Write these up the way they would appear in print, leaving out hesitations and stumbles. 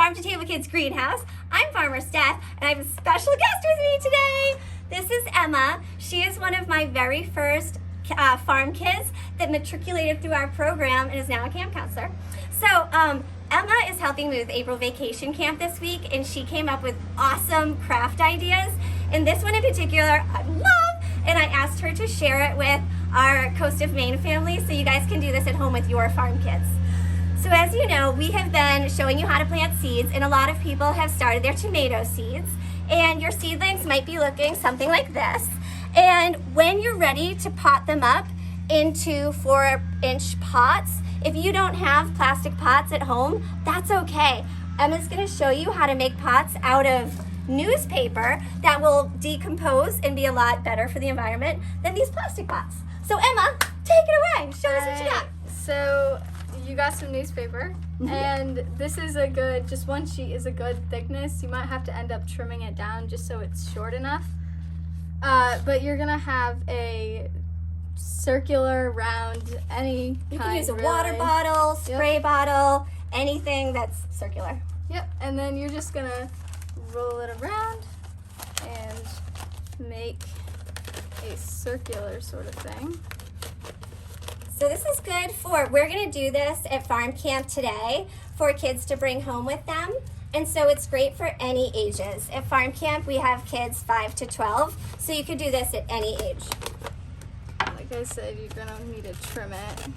Farm to Table Kids Greenhouse. I'm Farmer Steph, and I have a special guest with me today. This is Emma. She is one of my very first farm kids that matriculated through our program and is now a camp counselor. So Emma is helping me with April Vacation Camp this week, and she came up with awesome craft ideas. And this one in particular, I love, and I asked her to share it with our Coast of Maine family so you guys can do this at home with your farm kids. So as you know, we have been showing you how to plant seeds, and a lot of people have started their tomato seeds, and your seedlings might be looking something like this. And when you're ready to pot them up into 4-inch pots, if you don't have plastic pots at home, that's okay. Emma's gonna show you how to make pots out of newspaper that will decompose and be a lot better for the environment than these plastic pots. So Emma, take it away. Show us what you got. So you got some newspaper, and this is a good, just one sheet is a good thickness. You might have to end up trimming it down just so it's short enough. But you're gonna have a circular, round, any You kind, can use a really. water bottle, spray bottle, anything that's circular. Yep, and then you're just gonna roll it around and make a circular sort of thing. So this is good we're gonna do this at farm camp today for kids to bring home with them. And so it's great for any ages. At farm camp, we have kids 5 to 12, so you could do this at any age. Like I said, you're gonna need to trim it.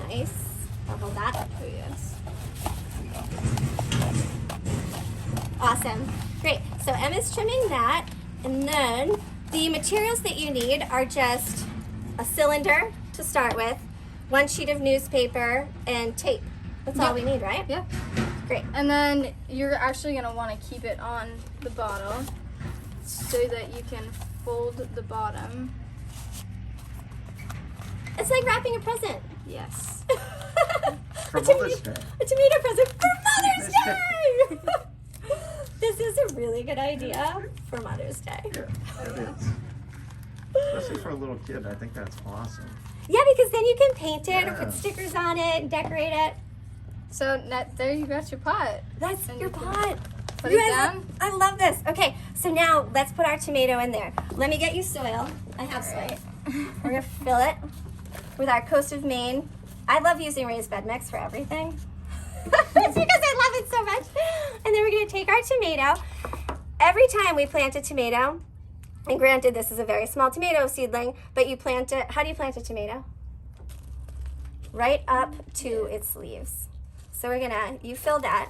Nice. I'll hold that. Oh yes. Awesome. Great. So Emma's trimming that, and then the materials that you need are just a cylinder to start with, 1 sheet of newspaper, and tape. That's all we need, right? Yep. Great. And then you're actually going to want to keep it on the bottle so that you can fold the bottom. It's like wrapping a present. Yes. For Mother's Day. A tomato present for Mother's Day! This is a really good idea for Mother's Day. Yeah, it is. Especially for a little kid, I think that's awesome. Yeah, because then you can paint it or put Yes. stickers on it and decorate it. So there you got your pot. That's And your you can pot. Put You it guys, down. I love this. Okay, so now let's put our tomato in there. Let me get you soil. I have soil. We're gonna fill it with our Coast of Maine. I love using raised bed mix for everything. It's because I love it so much. And then we're gonna take our tomato. Every time we plant a tomato, and granted this is a very small tomato seedling, but you plant it, how do you plant a tomato? Right up to its leaves. So you fill that,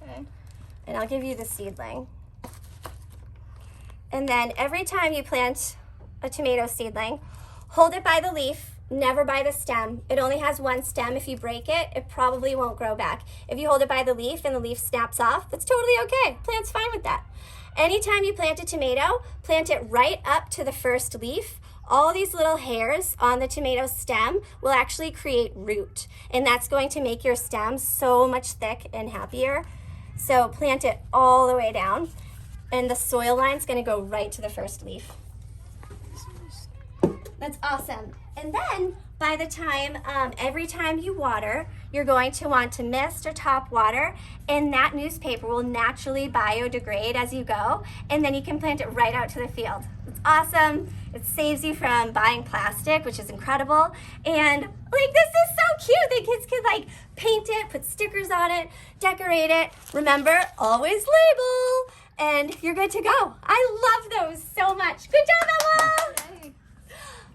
Okay. and I'll give you the seedling. And then every time you plant a tomato seedling, hold it by the leaf, never by the stem. It only has 1 stem. If you break it, it probably won't grow back. If you hold it by the leaf and the leaf snaps off, that's totally okay. Plant's fine with that. Anytime you plant a tomato, plant it right up to the first leaf. All these little hairs on the tomato stem will actually create root, and that's going to make your stem so much thick and happier. So plant it all the way down, and the soil line's gonna go right to the first leaf. That's awesome. And then by the time, every time you water, you're going to want to mist or top water, and that newspaper will naturally biodegrade as you go, and then you can plant it right out to the field. It's awesome. It saves you from buying plastic, which is incredible. And like, this is so cute. The kids can like paint it, put stickers on it, decorate it. Remember, always label, and you're good to go. I love those so much. Good job, Emma. Okay.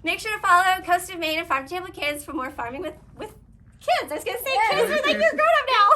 Make sure to follow Coast of Maine and Farm to Table Kids for more farming with kids. I was going to say kids, but like you're grown up now.